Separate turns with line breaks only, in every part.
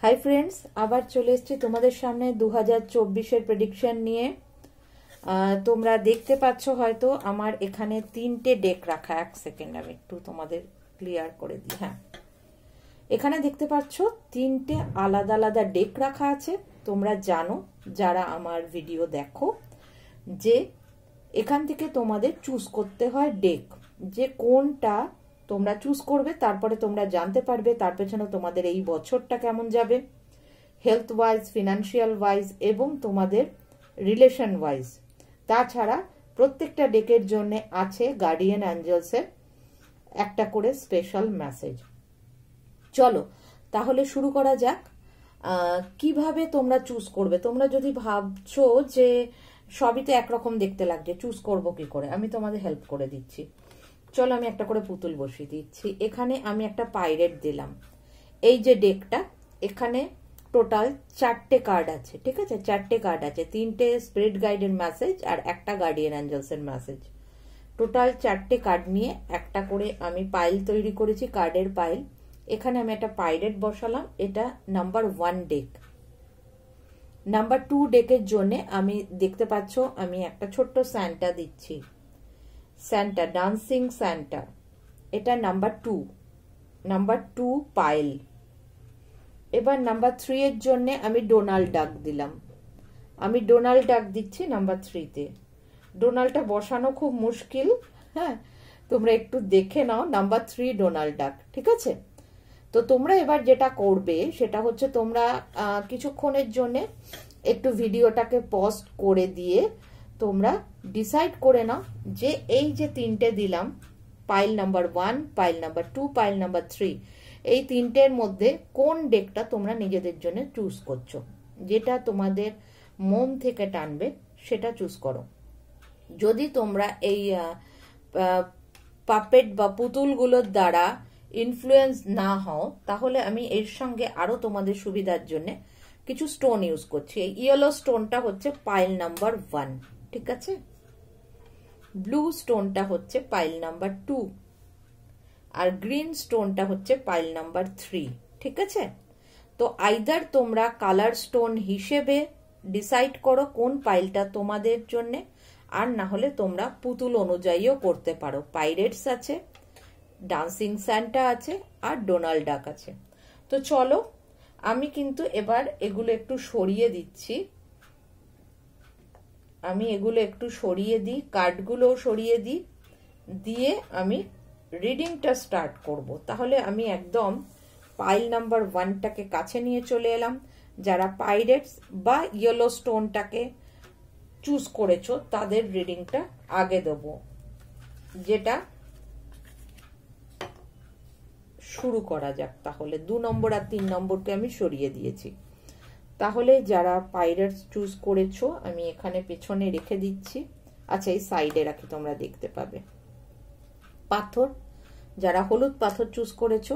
Hi friends, আবার চলে এসেছি তোমাদের সামনে 2024-এর প্রেডিকশন নিয়ে। তোমরা দেখতে পাচ্ছ হয়তো আমার এখানে তিনটে ডেক রাখা। এক সেকেন্ড আমি একটু তোমাদের ক্লিয়ার করে দিই। হ্যাঁ, এখানে দেখতে পাচ্ছ তিনটে আলাদা আলাদা ডেক রাখা আছে। তোমরা জানো যারা আমার ভিডিও দেখো যে এখান থেকে তোমাদের চুজ করতে হয় ডেক, যে কোনটা তোমরা চুজ করবে। তারপরে তোমরা জানতে পারবে তার পেছনে তোমাদের এই বছরটা কেমন যাবে, হেলথ ওয়াইজ, ফিনান্সিয়াল ওয়াইজ এবং তোমাদের রিলেশন ওয়াইজ। তাছাড়া প্রত্যেকটা ডেকের জন্য আছে গার্ডিয়ান অ্যাঞ্জেলসের একটা করে স্পেশাল মেসেজ। চলো তাহলে শুরু করা যাক। কিভাবে তোমরা চুজ করবে? তোমরা যদি ভাবছো যে সবই তো একরকম দেখতে লাগছে, চুজ করবো কি করে, আমি তোমাদের হেল্প করে দিচ্ছি। চলো আমি একটা করে পুতুল বসিয়ে দিচ্ছি। এখানে আমি একটা পাইরেট দিলাম। এই যে ডেকটা, এখানে টোটাল 4টে কার্ড আছে, ঠিক আছে? 4টে কার্ড আছে, 3টে স্পিরিট গাইডের মেসেজ আর একটা গার্ডিয়ান অ্যাঞ্জেলসের মেসেজ। টোটাল 4টে কার্ড নিয়ে একটা করে আমি পাইল তৈরি করেছি, কার্ডের পাইল। এখানে আমি একটা পাইরেট বসালাম, এটা নাম্বার 1 ডেক। নাম্বার 2 ডেকের জন্য আমি দেখতে পাচ্ছ আমি একটা ছোট্ট স্যান্টা দিচ্ছি, স্যান্টা, ডান্সিং স্যান্টা, এটা নাম্বার 2, নাম্বার 2 পাইল। এবার নাম্বার 3 এর জন্য আমি ডোনাল্ড ডাক দিলাম, আমি ডোনাল্ড ডাক দিচ্ছি নাম্বার 3-তে। ডোনাল্ডটা বসানো খুব মুশকিল, হ্যাঁ, তোমরা একটু দেখে নাও। নাম্বার 3 ডোনাল্ড ডাক, ঠিক আছে? তো তোমরা এবার যেটা করবে সেটা হচ্ছে তোমরা কিছুক্ষণের জন্য একটু ভিডিওটাকে পজ করে দিয়ে তোমরা ডিসাইড করে নাও যে এই যে 3টে দিলাম, file number 1, file number 2, file number 3, এই 3টের মধ্যে কোন ডেকটা তোমরা নিজেদের জন্য চুজ করছো। যেটা তোমাদের মন থেকে টানবে সেটা চুজ করো। যদি তোমরা এই পাপেট বা পুতুলগুলোর দ্বারা ইনফ্লুয়েন্স না হও, তাহলে আমি এর সঙ্গে আরো তোমাদের সুবিধার জন্য কিছু স্টোন ইউজ করছি। এই ইয়েলো স্টোনটা হচ্ছে পাইল নাম্বার 1, ঠিক আছে? ব্লু স্টোনটা হচ্ছে পাইল নাম্বার 2 আর গ্রিন স্টোনটা হচ্ছে পাইল নাম্বার 3, ঠিক আছে? তো আইদার তোমরা কালার স্টোন হিসেবে ডিসাইড করো কোন পাইলটা তোমাদের জন্য, আর না হলে তোমরা পুতুল অনুযায়ীও করতে পারো। পাইরেটস আছে, ডান্সিং স্যান্টা আছে আর ডোনাল্ড ডাক আছে। তো চলো আমি কিন্তু এবার এগুলো একটু সরিয়ে দিচ্ছি, আমি এগুলো একটু সরিয়ে দিই, কার্ডগুলোও সরিয়ে দিই, দিয়ে আমি রিডিংটা স্টার্ট করব। তাহলে আমি একদম পাইল নাম্বার 1টাকে কাছে নিয়ে চলে এলাম। যারা পাইরেটস বা ইয়েলো স্টোনটাকে চুজ করেছো তাদের রিডিংটা আগে দেব, যেটা শুরু করা যাক। তাহলে 2 নম্বর আর 3 নম্বরকে আমি সরিয়ে দিয়েছি। তাহলে যারা পাইরেটস চুজ করেছো আমি এখানে পেছনে রেখে দিচ্ছি, আচ্ছা এই সাইডে রাখি, তোমরা দেখতে পাবে। পাথর, যারা হলুদ পাথর চুজ করেছো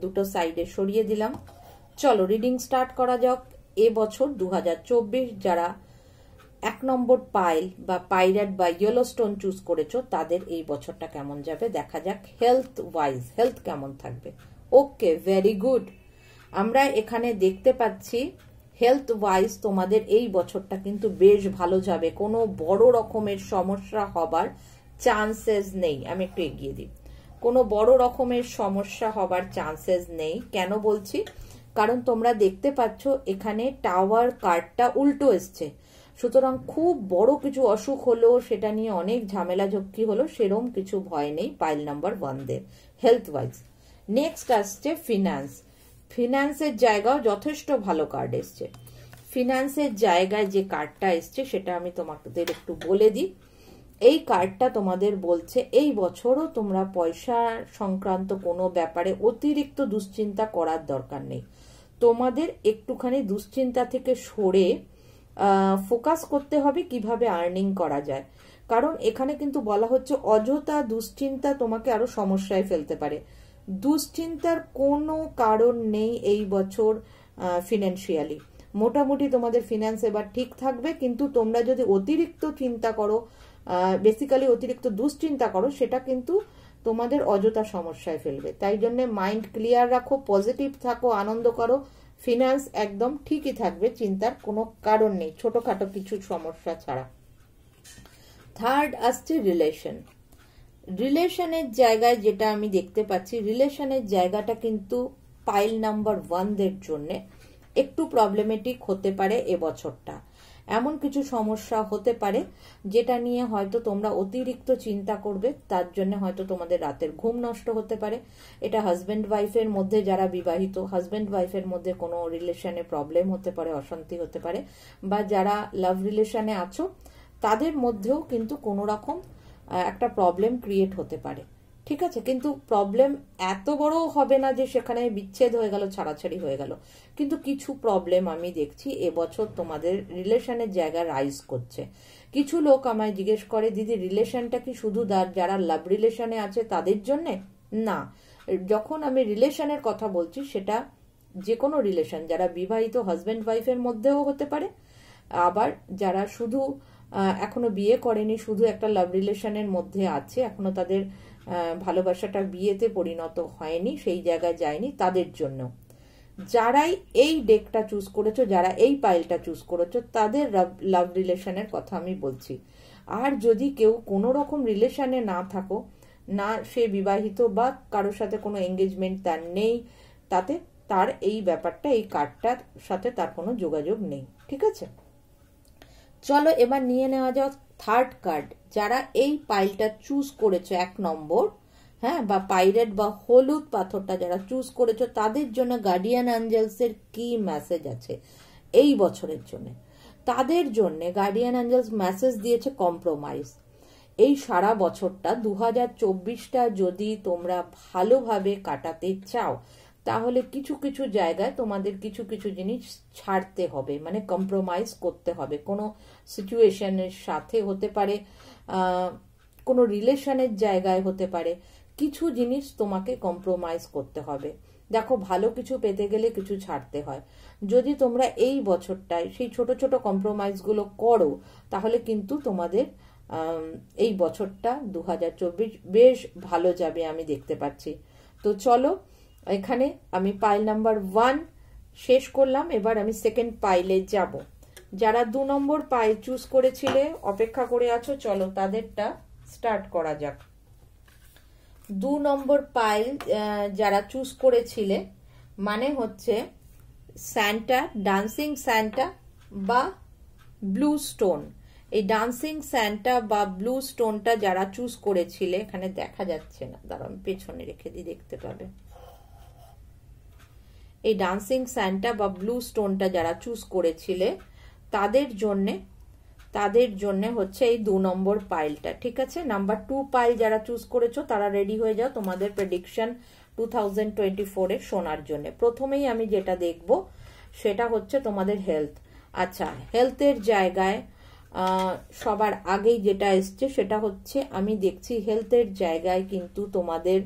দুটো সাইডে সরিয়ে দিলাম। চলো রিডিং স্টার্ট করা যাক। এবছর 2024 যারা 1 নম্বর পাইল বা পাইরেট বা ইয়েলো স্টোন চুজ করেছো তাদের এই বছরটা কেমন যাবে দেখা যাক। হেলথ ওয়াইজ, হেলথ কেমন থাকবে? ওকে, ভেরি গুড। আমরা এখানে দেখতে পাচ্ছি হেলথ ওয়াইজ তোমাদের এই বছরটা কিন্তু বেশ ভালো যাবে, কোনো বড় রকমের সমস্যা হবার চান্সেস নেই। আমি একটু এগিয়ে দিই, কোনো বড় রকমের সমস্যা হবার চান্সেস নেই। কেন বলছি? কারণ তোমরা দেখতে পাচ্ছ এখানে টাওয়ার কার্ডটা উল্টো এসছে, সুতরাং খুব বড় কিছু অসুখ হলো, সেটা নিয়ে অনেক ঝামেলা ঝক্কি হলো, সেরম কিছু ভয় নেই পাইল নাম্বার 1-দের হেলথ ওয়াইজ। নেক্সট আসছে ফিনান্স। ফিনান্সের জায়গাও যথেষ্ট ভালো কার্ড এসছে। ফিনান্সের জায়গায় যে কার্ডটা এসছে সেটা আমি তোমাদের একটু বলে দিই। এই কার্ডটা তোমাদের বলছে এই বছরও তোমরা পয়সা সংক্রান্ত কোনো ব্যাপারে অতিরিক্ত দুশ্চিন্তা করার দরকার নেই। তোমাদের একটুখানি দুশ্চিন্তা থেকে সরে ফোকাস করতে হবে কিভাবে আর্নিং করা যায়। কারণ এখানে কিন্তু বলা হচ্ছে অযথা দুশ্চিন্তা তোমাকে আরো সমস্যায় ফেলতে পারে। দুশ্চিন্তার কোনো কারণ নেই এই বছর ফিনান্সিয়ালি। মোটামুটি তোমাদের ফিনান্স এবার ঠিক থাকবে, কিন্তু তোমরা যদি অতিরিক্ত চিন্তা করো, বেসিক্যালি অতিরিক্ত দুশ্চিন্তা করো, সেটা কিন্তু তোমাদের অযথা সমস্যায় ফেলবে। তাই জন্য মাইন্ড ক্লিয়ার রাখো, পজিটিভ থাকো, আনন্দ করো, ফিনান্স একদম ঠিকই থাকবে, চিন্তার কোনো কারণ নেই ছোটখাটো কিছু সমস্যা ছাড়া। থার্ড আসছে রিলেশন। রিলেশনের জায়গায় যেটা আমি দেখতে পাচ্ছি, রিলেশনের জায়গাটা কিন্তু পাইল নাম্বার 1 দের জন্য একটু প্রবলেমেটিক হতে পারে এবছরটা। এমন কিছু সমস্যা হতে পারে যেটা নিয়ে হয়তো তোমরা অতিরিক্ত চিন্তা করবে, তার জন্য হয়তো তোমাদের রাতের ঘুম নষ্ট হতে পারে। এটা হাজব্যান্ড ওয়াইফের মধ্যে, যারা বিবাহিত হাজব্যান্ড ওয়াইফের মধ্যে কোনো রিলেশনে প্রবলেম হতে পারে, অশান্তি হতে পারে, বা যারা লাভ রিলেশনে আছো তাদের মধ্যেও কিন্তু কোনো রকম একটা প্রবলেম ক্রিয়েট হতে পারে, ঠিক আছে। কিন্তু প্রবলেম এত বড় হবে না যে সেখানে বিচ্ছেদ হয়ে গেল, ছাড়াছাড়ি হয়ে গেল, কিন্তু কিছু প্রবলেম আমি দেখছি এবছর তোমাদের রিলেশনের জায়গায় রাইজ করছে। কিছু লোক আমায় জিজ্ঞেস করে, দিদি রিলেশনটা কি শুধু যারা লাভ রিলেশনে আছে তাদের জন্যে? না, যখন আমি রিলেশনের কথা বলছি সেটা যে কোনো রিলেশন, যারা বিবাহিত হাজব্যান্ড ওয়াইফের মধ্যেও হতে পারে, আবার যারা শুধু এখনো বিয়ে করেনি, শুধু একটা লাভ রিলেশনের মধ্যে আছে, এখনো তাদের ভালোবাসাটা বিয়েতে পরিণত হয়নি, সেই জায়গায় যায়নি, তাদের জন্য। যারাই এই ডেকটা চুজ করেছো, যারা এই পাইলটা চুজ করেছো, তাদের লাভ রিলেশনের কথা আমি বলছি। আর যদি কেউ কোনো রকম রিলেশনে না থাকো, না সে বিবাহিত বা কারোর সাথে কোনো এঙ্গেজমেন্ট তার নেই, তাতে তার এই ব্যাপারটা, এই কার্ডটার সাথে তার কোনো যোগাযোগ নেই, ঠিক আছে। চলো এবার নিয়ে নেওয়া যাক থার্ড কার্ড। যারা এই পাইলটা চুজ করেছো 1 নম্বর, হ্যাঁ, বা পাইরেট বা হলুদ পাথরটা যারা চুজ করেছো, তাদের জন্য গার্ডিয়ান অ্যাঞ্জেলসের কি মেসেজ আছে এই বছরের জন্য? তাদের জন্য গার্ডিয়ান অ্যাঞ্জেলস মেসেজ দিয়েছে কম্প্রোমাইজ। এই সারা বছরটা 2024টা যদি তোমরা ভালোভাবে কাটাতে চাও, তাহলে কিছু কিছু জায়গায় তোমাদের কিছু কিছু জিনিস ছাড়তে হবে, মানে কম্প্রোমাইজ করতে হবে। কোনো সিচুয়েশনের সাথে হতে পারে, কোনো রিলেশনের জায়গায় হতে পারে, কিছু জিনিস তোমাকে কম্প্রোমাইজ করতে হবে। দেখো, ভালো কিছু পেতে গেলে কিছু ছাড়তে হয়। যদি তোমরা এই বছরটায় সেই ছোট ছোট কম্প্রোমাইজগুলো করো, তাহলে কিন্তু তোমাদের এই বছরটা 2024 বেশ ভালো যাবে আমি দেখতে পাচ্ছি। তো চলো, এখানে আমি পাইল নাম্বার 1 শেষ করলাম, এবার আমি সেকেন্ড পাইলে যাব। যারা 2 নম্বর পাইল চুজ করেছিলে, অপেক্ষা করে আছো, চলো তাদেরটা স্টার্ট করা যাক। 2 নম্বর পাইল যারা চুজ করেছিলে, মানে হচ্ছে স্যান্টা, ডান্সিং স্যান্টা বা ব্লু স্টোন। এই ডান্সিং স্যান্টা বা ব্লু স্টোনটা যারা চুজ করেছিলে, এখানে দেখা যাচ্ছে না, দাঁড়ান পেছনে রেখে দিই, দেখতে পাবে। এই ডান্সিং স্যান্টা বা ব্লু স্টোনটা যারা চুজ করেছিলে, তাদের জন্য হচ্ছে এই 2 নম্বর পাইলটা, ঠিক আছে। নাম্বার 2 পাইল যারা চুজ করেছো, তারা রেডি হয়ে যাও তোমাদের প্রেডিকশন 2024 এর শোনার জন্য। প্রথমেই আমি যেটা দেখব সেটা হচ্ছে তোমাদের হেলথ। আচ্ছা, হেলথের জায়গায় সবার আগেই যেটা এসছে সেটা হচ্ছে, আমি দেখছি হেলথের জায়গায় কিন্তু তোমাদের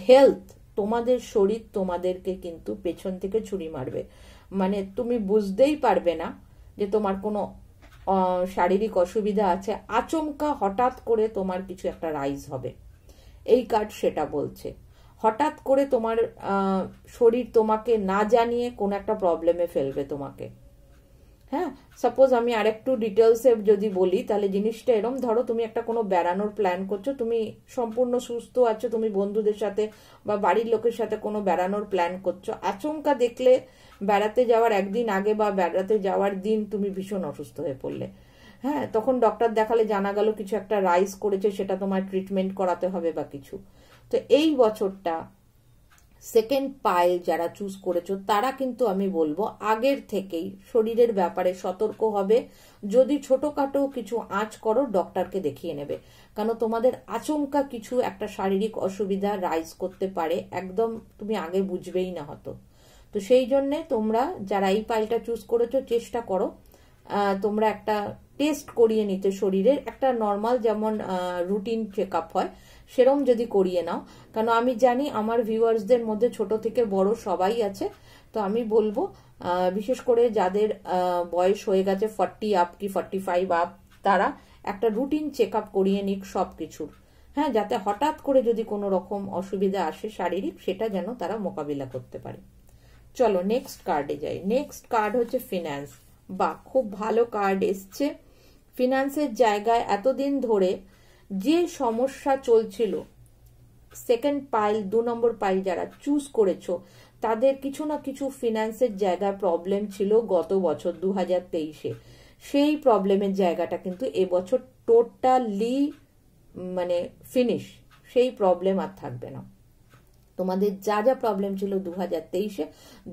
হেলথ, তোমাদের শরীর তোমাদেরকে কিন্তু পেছন থেকে ছুরি মারবে। মানে তুমি বুঝতেই পারবে না যে তোমার কোনো শারীরিক অসুবিধা আছে, আচমকা হঠাৎ করে তোমার কিছু একটা রাইজ হবে। এই কার্ড সেটা বলছে, হঠাৎ করে তোমার শরীর তোমাকে না জানিয়ে কোন একটা প্রবলেমে ফেলবে তোমাকে। হ্যাঁ, সাপোজ আমি আরেকটু ডিটেলসে যদি বলি, তাহলে জিনিসটা এরকম, ধরো তুমি একটা কোনো বেড়ানোর প্ল্যান করছো, তুমি সম্পূর্ণ সুস্থ আছো, তুমি বন্ধুদের সাথে বা বাড়ির লোকের সাথে কোনো বেড়ানোর প্ল্যান করছো, আচমকা দেখলে বেড়াতে যাওয়ার একদিন আগে বা বেড়াতে যাওয়ার দিন তুমি ভীষণ অসুস্থ হয়ে পড়লে। হ্যাঁ, তখন ডক্টর দেখালে জানা গেল কিছু একটা রাইজ করেছে, সেটা তোমার ট্রিটমেন্ট করাতে হবে বা কিছু। তো এই বছরটা সেকেন্ড পাইল যারা চুজ করেছো, তারা কিন্তু আমি বলবো আগের থেকেই শরীরের ব্যাপারে সতর্ক হবে। যদি ছোটখাটো কিছু আঁচ করো, ডক্টরকে দেখিয়ে নেবে, কারণ তোমাদের আচমকা কিছু একটা শারীরিক অসুবিধা রাইজ করতে পারে, একদম তুমি আগে বুঝবেই না হতো। তো সেই জন্যে তোমরা যারা এই পাইলটা চুজ করেছো, চেষ্টা করো তোমরা একটা টেস্ট করিয়ে নিতে শরীরের, একটা নর্মাল যেমন রুটিন চেক আপ হয় সেরম যদি করিয়ে নাও। কারণ আমি জানি আমার ভিউয়ার্সদের মধ্যে ছোট থেকে বড় সবাই আছে, তো আমি বলবো বিশেষ করে যাদের বয়স হয়ে গেছে 40 আপ কি 45 আপ, তারা একটা রুটিন চেক আপ করিয়ে নিক সব কিছুর। হ্যাঁ, যাতে হঠাৎ করে যদি কোনো রকম অসুবিধা আসে শারীরিক, সেটা যেন তারা মোকাবিলা করতে পারে। চলো নেক্সট কার্ডে যাই। নেক্সট কার্ড হচ্ছে ফিনান্স। বা খুব ভালো কার্ড এসছে। ফিনান্সের জায়গায় এতদিন ধরে যে সমস্যা চলছিল, সেকেন্ড পাইল 2 নম্বর পাইল যারা চুজ করেছো তাদের কিছু না কিছু ফিনান্সের জায়গায় প্রবলেম ছিল গত বছর 2023-এ। সেই প্রবলেমের জায়গাটা কিন্তু এবছর টোটালি মানে ফিনিশ। সেই প্রবলেম আর থাকবে না। তোমাদের যা যা প্রবলেম ছিল 2023-এ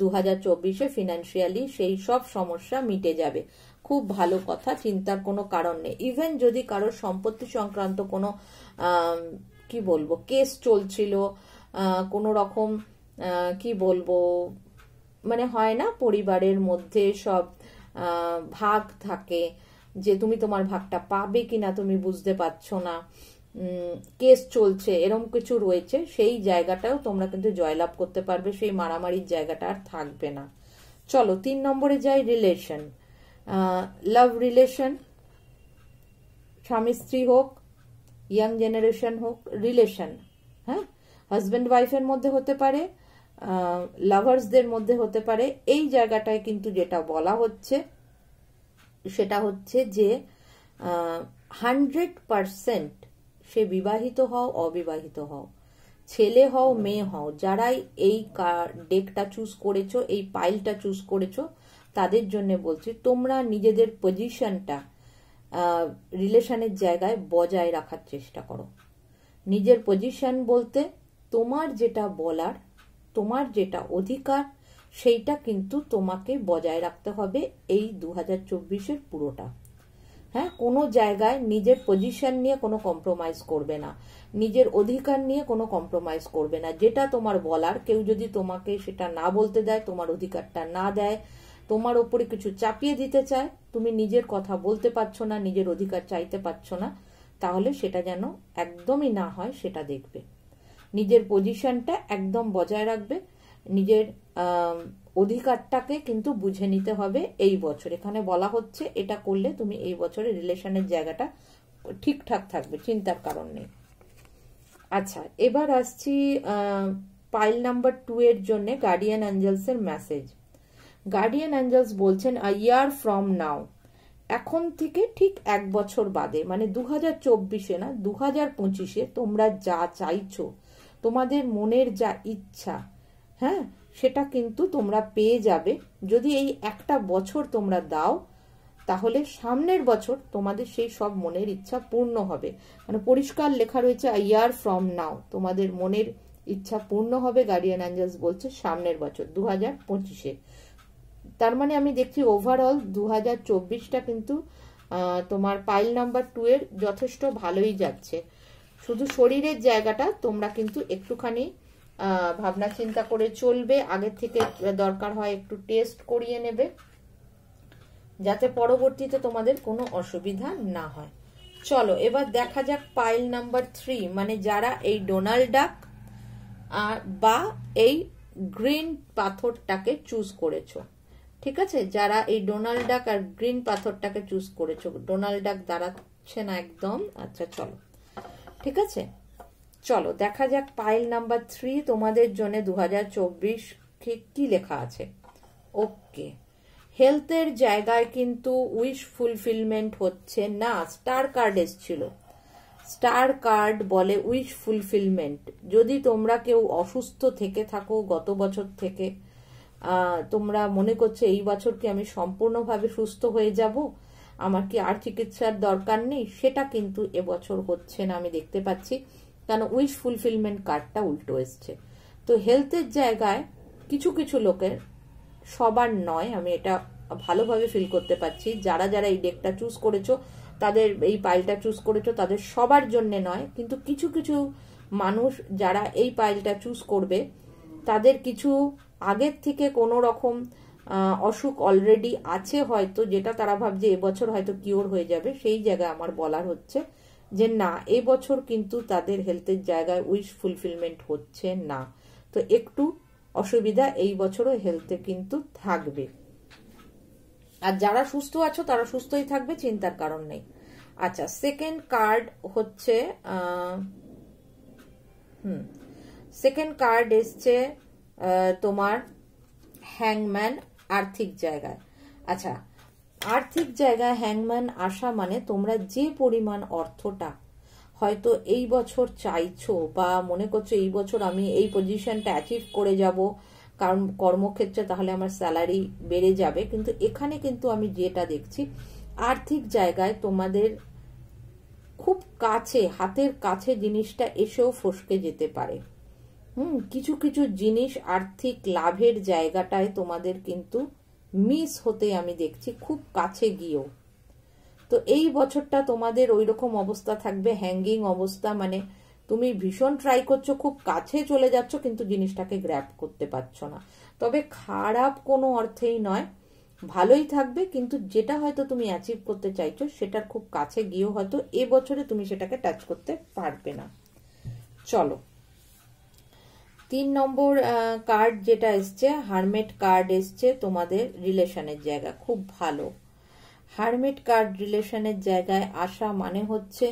2024-এ ফিনান্সিয়ালি সেই সব সমস্যা মিটে যাবে। খুব ভালো কথা, চিন্তার কোনো কারণ নেই। ইভেন যদি কারোর সম্পত্তি সংক্রান্ত কোনো কি বলবো কেস চলছিল, কোনো রকম কি বলবো মানে হয় না পরিবারের মধ্যে সব ভাগ থাকে যে তুমি তোমার ভাগটা পাবে কিনা তুমি বুঝতে পারছো না, কেস চলছে, এরকম কিছু রয়েছে, সেই জায়গাটাও তোমরা কিন্তু জয়লাভ করতে পারবে। সেই মারামারির জায়গাটা আর থাকবে না। চলো 3 নম্বরে যাই। রিলেশন, লাভ রিলেশন, স্বামী স্ত্রী হোক, ইয়াং জেনারেশন হোক, রিলেশন, হ্যাঁ, হাজব্যান্ড ওয়াইফের মধ্যে হতে পারে, লাভার্সদের মধ্যে হতে পারে। এই জায়গাটায় কিন্তু যেটা বলা হচ্ছে সেটা হচ্ছে যে 100% সে বিবাহিত হও অবিবাহিত হও, ছেলে হও মেয়ে হও, যারাই এই ডেকটা চুজ করেছো, এই পাইলটা চুজ করেছো, তাদের জন্য বলছি তোমরা নিজেদের পজিশনটা রিলেশনের জায়গায় বজায় রাখার চেষ্টা করো। নিজের পজিশন বলতে তোমার যেটা বলার, তোমার যেটা অধিকার, সেইটা কিন্তু তোমাকে বজায় রাখতে হবে এই 2024-এর পুরোটা। হ্যাঁ, কোনো জায়গায় নিজের পজিশন নিয়ে কোনো কম্প্রোমাইজ করবে না, নিজের অধিকার নিয়ে কোনো কম্প্রোমাইজ করবে না। যেটা তোমার বলার, কেউ যদি তোমাকে সেটা না বলতে দেয়, তোমার অধিকারটা না দেয়, তোমার ওপরে কিছু চাপিয়ে দিতে চায়, তুমি নিজের কথা বলতে পারছো না, নিজের অধিকার চাইতে পারছো না, তাহলে সেটা যেন একদমই না হয় সেটা দেখবে। নিজের পজিশনটা একদম বজায় রাখবে, নিজের অধিকারটাকে কিন্তু বুঝে নিতে হবে এই বছর। এখানে বলা হচ্ছে এটা করলে তুমি এই বছরে রিলেশনের জায়গাটা ঠিকঠাক থাকবে, চিন্তার কারণ নেই। আচ্ছা, এবার আসছি পাইল নাম্বার 2 এর জন্য গার্ডিয়ান অ্যাঞ্জেলস এর মেসেজ। গার্ডিয়ান অ্যাঞ্জেলস বলছেন আ ইয়ার ফ্রম নাও, এখন থেকে ঠিক 1 বছর বাদে, মানে 2024-এ না 2025-এ তোমরা যা চাইছো, তোমাদের মনের যা ইচ্ছা, হ্যাঁ, সেটা কিন্তু তোমরা পেয়ে যাবে। যদি এই একটা বছর তোমরা দাও, তাহলে সামনের বছর তোমাদের সেই সব মনের ইচ্ছা পূর্ণ হবে। মানে পরিষ্কার লেখা রয়েছে আ ইয়ার ফ্রম নাও, তোমাদের মনের ইচ্ছা পূর্ণ হবে। গার্ডিয়ান অ্যাঞ্জেলস বলছে সামনের বছর 2025-এ। তার মানে আমি দেখছি ওভারঅল 2024টা কিন্তু তোমার পাইল নাম্বার 2 এর যথেষ্ট ভালোই যাচ্ছে। শুধু শরীরের জায়গাটা তোমরা কিন্তু একটুখানি ভাবনা চিন্তা করে চলবে, আগের থেকে দরকার হয় একটু টেস্ট করিয়ে নেবে, যাতে পরবর্তীতে তোমাদের কোনো অসুবিধা না হয়। চলো এবার দেখা যাক পাইল নাম্বার 3, মানে যারা এই ডোনাল্ড ডাক বা এই গ্রিন পাথরটাকে চুজ করেছো। ঠিক আছে, যারা এই ডোনাল্ড ডাক আর গ্রিন পাথরটাকে চুজ করেছো, ডোনাল্ড ডাক দাঁড়াচ্ছে না একদম। আচ্ছা চলো, ঠিক আছে, চলো দেখা যাক পাইল নাম্বার 3 তোমাদের জন্য 2024 কি লেখা আছে। ওকে, হেলথের জায়গায় কিন্তু উইশ ফুলফিলমেন্ট হচ্ছে না। স্টার কার্ড এসেছিল, স্টার কার্ড বলে উইশ ফুলফিলমেন্ট। যদি তোমরা কেউ অসুস্থ থেকে থাকো গত বছর থেকে, তোমরা মনে করছো এই বছর কি আমি সম্পূর্ণভাবে সুস্থ হয়ে যাব, আমার কি আর চিকিৎসার দরকার নেই, সেটা কিন্তু এবছর হচ্ছে না আমি দেখতে পাচ্ছি, কারণ উইশ ফুলফিলমেন্ট কার্ডটা উল্টো এসছে। তো হেলথের জায়গায় কিছু কিছু লোকের, সবার নয়, আমি এটা ভালোভাবে ফিল করতে পারছি, যারা যারা এই ডেকটা চুজ করেছো, তাদের এই পাইলটা চুজ করেছো, তাদের সবার জন্য নয়, কিন্তু কিছু কিছু মানুষ যারা এই পাইলটা চুজ করবে, তাদের কিছু আগের থেকে কোনো রকম অসুখ অলরেডি আছে হয়তো, যেটা তারা ভাবছে এবছর হয়তো কিওর হয়ে যাবে। সেই জায়গায় আমার বলার হচ্ছে যে না, এবছর কিন্তু তাদের হেলথের জায়গায় উইশ ফুলফিলমেন্ট হচ্ছে না। তো একটু অসুবিধা এই বছরও হেলথে কিন্তু থাকবে। আর যারা সুস্থ আছো তারা সুস্থই থাকবে, চিন্তার কারণ নেই। আচ্ছা, সেকেন্ড কার্ড হচ্ছে সেকেন্ড কার্ড এসছে তোমার হ্যাংম্যান আর্থিক জায়গায়। আচ্ছা, আর্থিক জায়গায় হ্যাংম্যান আসা মানে তোমরা যে পরিমাণ অর্থটা হয়তো এই বছর চাইছো বা মনে করছো এই বছর আমি এই পজিশনটা অ্যাচিভ করে যাব, কারণ কর্মক্ষেত্রে তাহলে আমার স্যালারি বেড়ে যাবে, কিন্তু এখানে কিন্তু আমি যেটা দেখছি আর্থিক জায়গায় তোমাদের খুব কাছে, হাতের কাছে জিনিসটা এসেও ফসকে যেতে পারে। কিছু কিছু জিনিস আর্থিক লাভের জায়গাটায় তোমাদের কিন্তু মিস হতে আমি দেখছি খুব কাছে গিয়েও। তো এই বছরটা তোমাদের ওই রকম অবস্থা থাকবে, হ্যাঙ্গিং অবস্থা, মানে তুমি ভীষণ ট্রাই করছো, খুব কাছে চলে যাচ্ছ কিন্তু জিনিসটাকে গ্র্যাব করতে পারছো না। তবে খারাপ কোনো অর্থেই নয়, ভালোই থাকবে, কিন্তু যেটা হয়তো তুমি অ্যাচিভ করতে চাইছো সেটার খুব কাছে গিয়েও হয়তো এবছরে তুমি সেটাকে টাচ করতে পারবে না। চলো 3 নম্বর কার্ড যেটা এসছে, হারমেট কার্ড এসছে তোমাদের রিলেশনের জায়গা, খুব ভালো। হারমেট কার্ড রিলেশনের জায়গায় আসা মানে হচ্ছে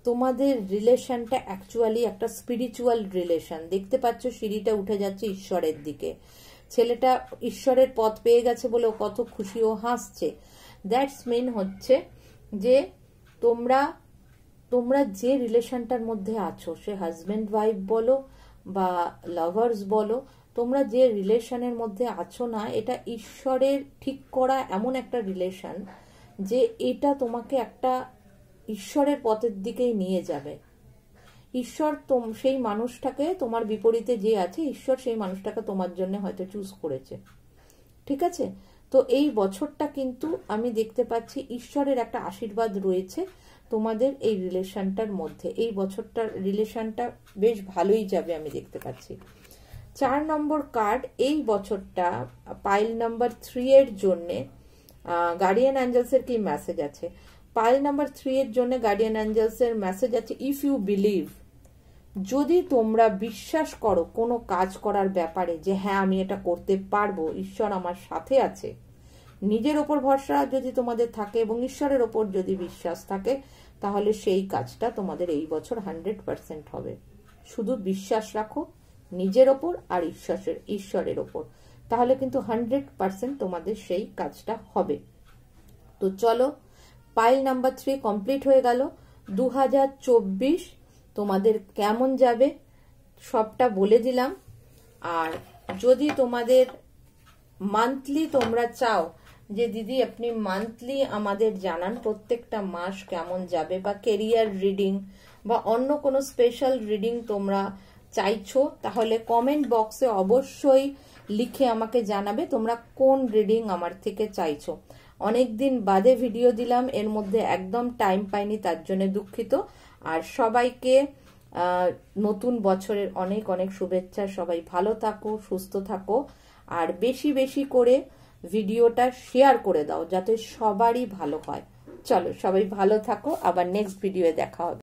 তোমাদের রিলেশনটা অ্যাকচুয়ালি একটা স্পিরিচুয়াল রিলেশন। দেখতে পাচ্ছ সিঁড়িটা উঠে যাচ্ছে ঈশ্বরের দিকে, ছেলেটা ঈশ্বরের পথ পেয়ে গেছে বলে ও কত খুশি, ও হাসছে। দ্যাটস মিন হচ্ছে যে তোমরা যে রিলেশনটার মধ্যে আছো, সে হাজব্যান্ড ওয়াইফ বলো বা লাভার্স বলো, তোমরা যে রিলেশনের মধ্যে আছো না, এটা ঈশ্বরের ঠিক করা এমন একটা রিলেশন যে এটা তোমাকে একটা ঈশ্বরের পথের দিকেই নিয়ে যাবে। ঈশ্বর সেই মানুষটাকে, তোমার বিপরীতে যে আছে, ঈশ্বর সেই মানুষটাকে তোমার জন্য হয়তো চুজ করেছে, ঠিক আছে? তো এই বছরটা কিন্তু আমি দেখতে পাচ্ছি ঈশ্বরের একটা আশীর্বাদ রয়েছে তোমাদের এই রিলেশনটার মধ্যে। এই বছরটার রিলেশনটা বেশ ভালোই যাবে আমি দেখতে পাচ্ছি। 4 নম্বর কার্ড, এই বছরটা পাইল নাম্বার 3 এর জন্যে গার্ডিয়ান অ্যাঞ্জেলসের কি মেসেজ আছে? পাইল নাম্বার 3 এর জন্য গার্ডিয়ান অ্যাঞ্জেলসের মেসেজ আছে, ইফ ইউ বিলিভ, যদি তোমরা বিশ্বাস করো কোনো কাজ করার ব্যাপারে যে হ্যাঁ আমি এটা করতে পারবো, ঈশ্বর আমার সাথে আছে, নিজের ওপর ভরসা যদি তোমাদের থাকে এবং ঈশ্বরের ওপর যদি বিশ্বাস থাকে, তাহলে সেই কাজটা তোমাদের এই বছর 100% হবে। শুধু বিশ্বাস রাখো নিজের ওপর আর ঈশ্বরের ওপর, তাহলে কিন্তু 100% তোমাদের সেই কাজটা হবে। তো চলো, পাইল নাম্বার 3 কমপ্লিট হয়ে গেল। 2024 তোমাদের কেমন যাবে সবটা বলে দিলাম। আর যদি তোমাদের মান্থলি তোমরা চাও যে দিদি আপনি মান্থলি আমাদের জানান প্রত্যেকটা মাস কেমন যাবে, বা কেরিয়ার রিডিং বা অন্য কোনো স্পেশাল রিডিং তোমরা চাইছো, তাহলে কমেন্ট বক্সে অবশ্যই লিখে আমাকে জানাবে তোমরা কোন রিডিং আমার থেকে চাইছো। অনেকদিন বাদে ভিডিও দিলাম, এর মধ্যে একদম টাইম পাইনি, তার জন্য দুঃখিত। আর সবাইকে নতুন বছরের অনেক অনেক শুভেচ্ছা। সবাই ভালো থাকো, সুস্থ থাকো, আর বেশি বেশি করে ভিডিওটা শেয়ার করে দাও যাতে সবারই ভালো হয়। চলো সবাই ভালো থাকো, আবার নেক্সট ভিডিওয়ে দেখা হবে।